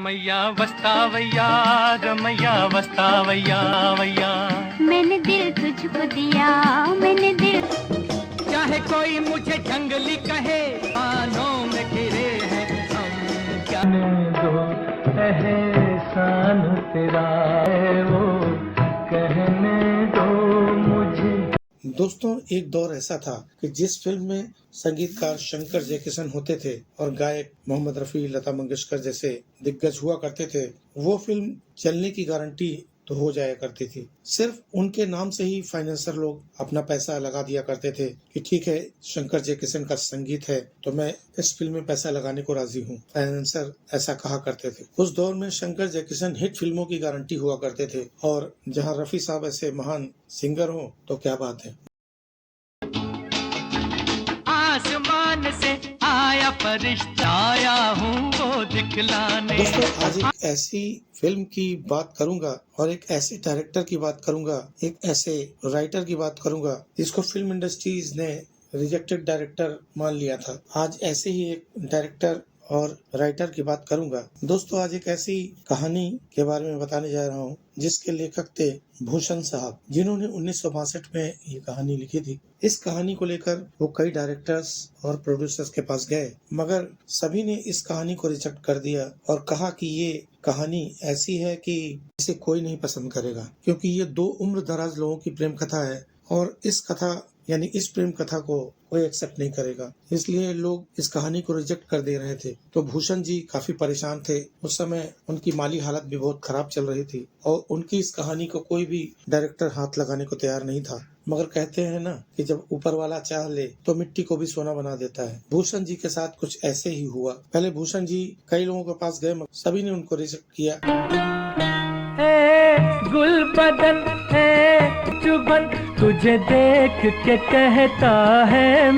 रमैया वस्तावैया, रमैया वस्तावैया वैया। मैंने दिल तुझको दिया, मैंने दिल। चाहे कोई मुझे जंगली कहे, कानों में घिरे हैं हम क्या दो, एहसान तेरा है वो, कहने दो मुझे। दोस्तों, एक दौर ऐसा था कि जिस फिल्म में संगीतकार शंकर जयकिशन होते थे और गायक मोहम्मद रफी, लता मंगेशकर जैसे दिग्गज हुआ करते थे, वो फिल्म चलने की गारंटी तो हो जाया करती थी। सिर्फ उनके नाम से ही फाइनेंसर लोग अपना पैसा लगा दिया करते थे कि ठीक है, शंकर जयकिशन का संगीत है तो मैं इस फिल्म में पैसा लगाने को राजी हूँ। फाइनेंसर ऐसा कहा करते थे। उस दौर में शंकर जयकिशन हिट फिल्मों की गारंटी हुआ करते थे, और जहाँ रफी साहब ऐसे महान सिंगर हो तो क्या बात है। आसमान से आया फरिश्ता, आया हूँ वो दिखलाने। दोस्तों, आज एक ऐसी फिल्म की बात करूंगा और एक ऐसे डायरेक्टर की बात करूंगा, एक ऐसे राइटर की बात करूंगा जिसको फिल्म इंडस्ट्रीज ने रिजेक्टेड डायरेक्टर मान लिया था। आज ऐसे ही एक डायरेक्टर और राइटर की बात करूंगा। दोस्तों, आज एक ऐसी कहानी के बारे में बताने जा रहा हूँ जिसके लेखक थे भूषण साहब, जिन्होंने 1962 में ये कहानी लिखी थी। इस कहानी को लेकर वो कई डायरेक्टर्स और प्रोड्यूसर्स के पास गए, मगर सभी ने इस कहानी को रिजेक्ट कर दिया और कहा कि ये कहानी ऐसी है कि इसे कोई नहीं पसंद करेगा, क्योंकि ये दो उम्र दराज लोगों की प्रेम कथा है और इस कथा यानी इस प्रेम कथा को कोई एक्सेप्ट नहीं करेगा। इसलिए लोग इस कहानी को रिजेक्ट कर दे रहे थे। तो भूषण जी काफी परेशान थे। उस समय उनकी माली हालत भी बहुत खराब चल रही थी और उनकी इस कहानी को कोई भी डायरेक्टर हाथ लगाने को तैयार नहीं था। मगर कहते हैं ना कि जब ऊपर वाला चाह ले तो मिट्टी को भी सोना बना देता है। भूषण जी के साथ कुछ ऐसे ही हुआ। पहले भूषण जी कई लोगों के पास गए, मगर सभी ने उनको रिजेक्ट किया। गुल बदन है चुभन, तुझे देख के कहता है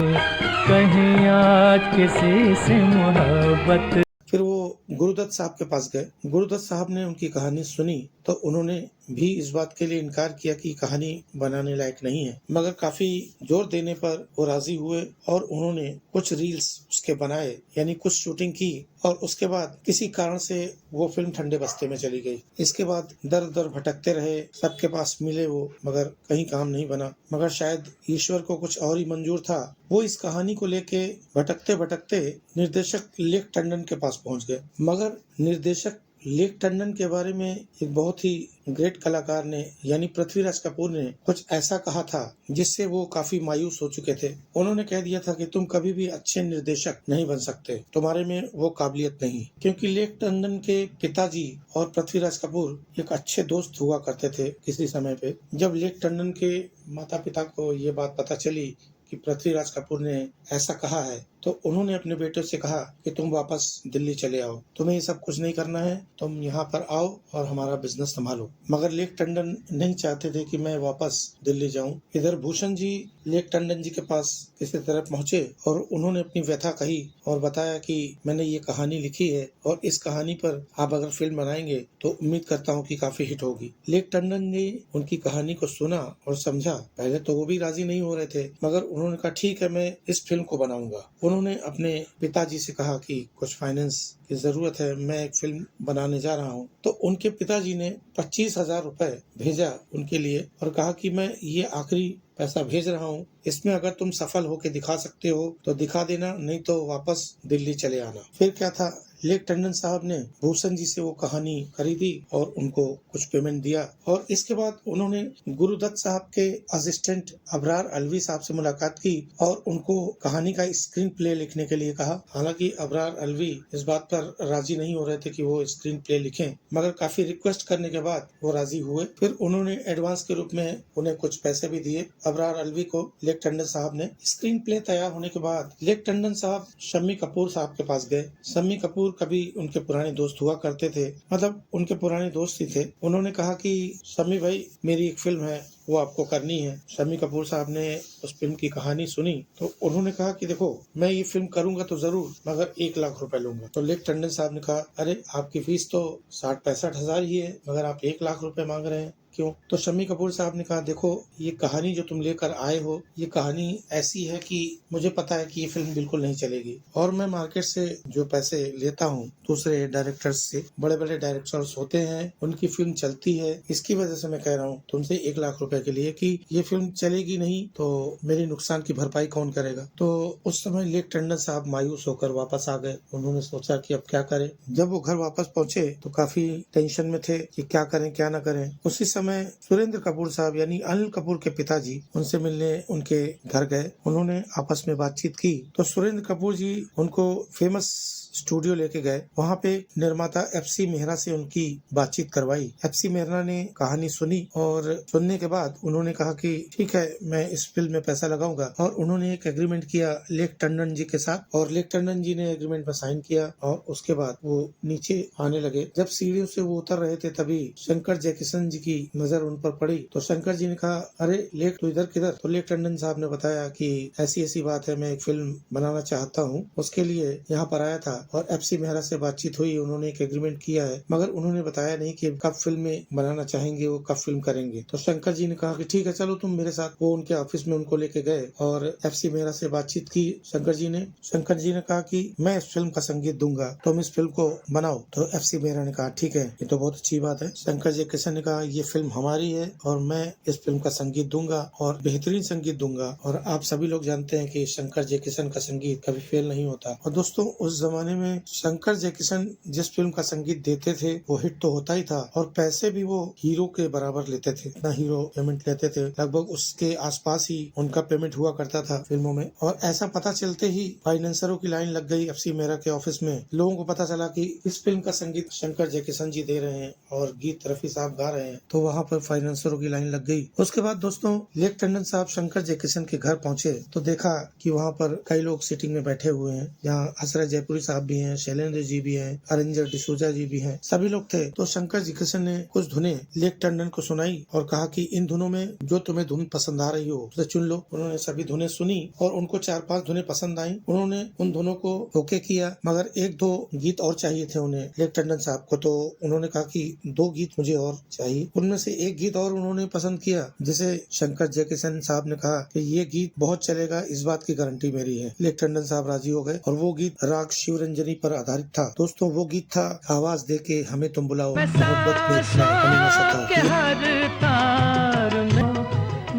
कहीं आज किसी से मोहब्बत। फिर वो गुरुदत्त साहब के पास गए। गुरुदत्त साहब ने उनकी कहानी सुनी तो उन्होंने भी इस बात के लिए इनकार किया कि कहानी बनाने लायक नहीं है, मगर काफी जोर देने पर वो राजी हुए और उन्होंने कुछ रील्स उसके बनाए, यानी कुछ शूटिंग की, और उसके बाद किसी कारण से वो फिल्म ठंडे बस्ते में चली गई। इसके बाद दर दर भटकते रहे, सबके पास मिले वो, मगर कहीं काम नहीं बना। मगर शायद ईश्वर को कुछ और ही मंजूर था। वो इस कहानी को लेके भटकते भटकते निर्देशक लेख टंडन के पास पहुंच गए। मगर निर्देशक लेख टंडन के बारे में एक बहुत ही ग्रेट कलाकार ने यानी पृथ्वीराज कपूर ने कुछ ऐसा कहा था जिससे वो काफी मायूस हो चुके थे। उन्होंने कह दिया था कि तुम कभी भी अच्छे निर्देशक नहीं बन सकते, तुम्हारे में वो काबिलियत नहीं। क्योंकि लेख टंडन के पिताजी और पृथ्वीराज कपूर एक अच्छे दोस्त हुआ करते थे किसी समय पे। जब लेख टंडन के माता पिता को ये बात पता चली कि पृथ्वीराज कपूर ने ऐसा कहा है, तो उन्होंने अपने बेटे से कहा कि तुम वापस दिल्ली चले आओ, तुम्हें ये सब कुछ नहीं करना है, तुम यहाँ पर आओ और हमारा बिजनेस संभालो। मगर लेख टंडन नहीं चाहते थे कि मैं वापस दिल्ली जाऊं। इधर भूषण जी लेख टंडन जी के पास किसी तरह पहुंचे और उन्होंने अपनी व्यथा कही और बताया कि मैंने ये कहानी लिखी है और इस कहानी पर आप अगर फिल्म बनाएंगे तो उम्मीद करता हूँ कि काफी हिट होगी। लेख टंडन ने उनकी कहानी को सुना और समझा। पहले तो वो भी राजी नहीं हो रहे थे, मगर उन्होंने कहा ठीक है, मैं इस फिल्म को बनाऊंगा। उन्होंने अपने पिताजी से कहा कि कुछ फाइनेंस की जरूरत है, मैं एक फिल्म बनाने जा रहा हूँ। तो उनके पिताजी ने 25,000 रुपए भेजा उनके लिए और कहा कि मैं ये आखिरी पैसा भेज रहा हूँ, इसमें अगर तुम सफल होके दिखा सकते हो तो दिखा देना, नहीं तो वापस दिल्ली चले आना। फिर क्या था, लेख टंडन साहब ने भूषण जी से वो कहानी खरीदी और उनको कुछ पेमेंट दिया। और इसके बाद उन्होंने गुरुदत्त साहब के असिस्टेंट अबरार अलवी साहब से मुलाकात की और उनको कहानी का स्क्रीन प्ले लिखने के लिए कहा। हालांकि अबरार अलवी इस बात पर राजी नहीं हो रहे थे कि वो स्क्रीन प्ले लिखें, मगर काफी रिक्वेस्ट करने के बाद वो राजी हुए। फिर उन्होंने एडवांस के रूप में उन्हें कुछ पैसे भी दिए अबरार अलवी को लेख टंडन साहब ने। स्क्रीन प्ले तैयार होने के बाद लेख टंडन साहब शम्मी कपूर साहब के पास गए। शम्मी कपूर कभी उनके पुराने दोस्त हुआ करते थे, मतलब उनके पुराने दोस्त ही थे। उन्होंने कहा कि शम्मी भाई, मेरी एक फिल्म है, वो आपको करनी है। शम्मी कपूर साहब ने उस फिल्म की कहानी सुनी तो उन्होंने कहा कि देखो, मैं ये फिल्म करूंगा तो जरूर, मगर 1 लाख रुपए लूंगा। तो लेख टंडन साहब ने कहा, अरे आपकी फीस तो 60-65 हजार ही है, मगर आप 1 लाख रुपए मांग रहे हैं, क्यों? तो शम्मी कपूर साहब ने कहा, देखो ये कहानी जो तुम लेकर आए हो, ये कहानी ऐसी है कि मुझे पता है कि ये फिल्म बिल्कुल नहीं चलेगी, और मैं मार्केट से जो पैसे लेता हूँ दूसरे डायरेक्टर्स से, बड़े बड़े डायरेक्टर्स होते हैं, उनकी फिल्म चलती है, इसकी वजह से मैं कह रहा हूँ तुमसे 1 लाख रुपए के लिए कि ये फिल्म चलेगी नहीं तो मेरी नुकसान की भरपाई कौन करेगा। तो उस समय लेक टंडन साहब मायूस होकर वापस आ गए। उन्होंने सोचा कि अब क्या करें। जब वो घर वापस पहुंचे तो काफी टेंशन में थे कि क्या करें क्या ना करें। उसी समय सुरेंद्र कपूर साहब यानी अनिल कपूर के पिताजी उनसे मिलने उनके घर गए। उन्होंने आपस में बातचीत की तो सुरेंद्र कपूर जी उनको फेमस स्टूडियो लेके गए। वहाँ पे निर्माता FC मेहरा से उनकी बातचीत करवाई। FC मेहरा ने कहानी सुनी और सुनने के बाद उन्होंने कहा कि ठीक है, मैं इस फिल्म में पैसा लगाऊंगा, और उन्होंने एक एग्रीमेंट किया लेक टंडन जी के साथ, और लेक टंडन जी ने एग्रीमेंट में साइन किया और उसके बाद वो नीचे आने लगे। जब सीढ़ियों से वो उतर रहे थे तभी शंकर जयकिशन जी की नजर उन पर पड़ी। तो शंकर जी ने कहा, अरे लेक तो इधर किधर? तो लेक टंडन साहब ने बताया कि ऐसी ऐसी बात है, मैं एक फिल्म बनाना चाहता हूँ, उसके लिए यहाँ पर आया था। और FC मेहरा से बातचीत हुई, उन्होंने एक एग्रीमेंट किया है, मगर उन्होंने बताया नहीं कि कब फिल्म में बनाना चाहेंगे, वो कब फिल्म करेंगे। तो शंकर जी ने कहा कि ठीक है, चलो तुम मेरे साथ। वो उनके ऑफिस में उनको लेके गए और FC मेहरा से बातचीत की शंकर जी ने कहा कि मैं इस फिल्म का संगीत दूंगा, तुम इस फिल्म को बनाओ। तो FC मेहरा ने कहा ठीक है, ये तो बहुत अच्छी बात है। शंकर जी किशन ने कहा, ये फिल्म हमारी है और मैं इस फिल्म का संगीत दूंगा और बेहतरीन संगीत दूंगा। और आप सभी लोग जानते हैं कि शंकर जी किशन का संगीत कभी फेल नहीं होता। और दोस्तों, उस जमाने में शंकर जयकिशन जिस फिल्म का संगीत देते थे वो हिट तो होता ही था, और पैसे भी वो हीरो के बराबर लेते थे। इतना हीरो पेमेंट लेते थे, लगभग उसके आसपास ही उनका पेमेंट हुआ करता था फिल्मों में। और ऐसा पता चलते ही फाइनेंसरों की लाइन लग गई FC मेहरा के ऑफिस में। लोगों को पता चला कि इस फिल्म का संगीत शंकर जयकिशन जी दे रहे हैं और गीत रफी साहब गा रहे हैं, तो वहाँ पर फाइनेंसरों की लाइन लग गई। उसके बाद दोस्तों, लेक टंडन साहब शंकर जयकिशन के घर पहुंचे तो देखा कि वहाँ पर कई लोग सिटिंग में बैठे हुए हैं। यहाँ हसरत जयपुरी साहब भी हैं, शैलेंद्र जी भी हैं, अरिंजर डिसूजा जी भी हैं, सभी लोग थे। तो शंकर जी किशन ने कुछ धुनें लेक टंडन को सुनाई और कहा कि इन धुनों में जो तुम्हें धुन पसंद आ रही हो उसे चुन लो। उन्होंने सभी धुनें सुनी और उनको 4-5 धुनें पसंद आई। उन्होंने उन धुनों को ओके किया, मगर 1-2 गीत और चाहिए थे उन्हें, लेक टंडन साहब को। तो उन्होंने कहा कि 2 गीत मुझे और चाहिए। उनमें से एक गीत और उन्होंने पसंद किया, जिसे शंकर जयकिशन साहब ने कहा कि ये गीत बहुत चलेगा, इस बात की गारंटी मेरी है। लेक टंडन साहब राजी हो गए और वो गीत राग शिवरंजनी पर आधारित था। दोस्तों, वो गीत था, आवाज दे के हमें तुम बुलाओ, मोहब्बत में इतना कमी न सताओ। हर तार में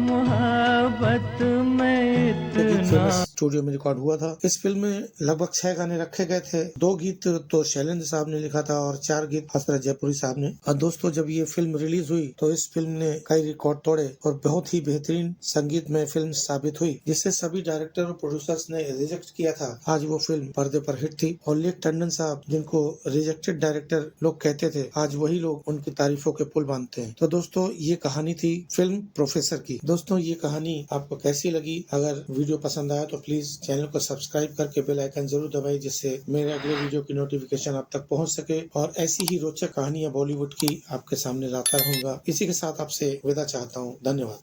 मोहब्बत में इतना। स्टूडियो में रिकॉर्ड हुआ था। इस फिल्म में लगभग 6 गाने रखे गए थे। 2 गीत तो शैलेंद्र साहब ने लिखा था और 4 गीत हसरत जयपुरी साहब ने। और दोस्तों, जब ये फिल्म रिलीज हुई तो इस फिल्म ने कई रिकॉर्ड तोड़े और बहुत ही बेहतरीन संगीत में फिल्म साबित हुई, जिससे सभी डायरेक्टर और प्रोड्यूसर्स ने रिजेक्ट किया था। आज वो फिल्म पर्दे पर हिट थी और लेक टंडन साहब, जिनको रिजेक्टेड डायरेक्टर लोग कहते थे, आज वही लोग उनकी तारीफों के पुल बांधते हैं। तो दोस्तों, ये कहानी थी फिल्म प्रोफेसर की। दोस्तों, ये कहानी आपको कैसी लगी? अगर वीडियो पसंद आया तो प्लीज चैनल को सब्सक्राइब करके बेल आइकन जरूर दबाइए, जिससे मेरे अगले वीडियो की नोटिफिकेशन आप तक पहुंच सके और ऐसी ही रोचक कहानियां बॉलीवुड की आपके सामने लाता रहूंगा। इसी के साथ आपसे विदा चाहता हूं। धन्यवाद।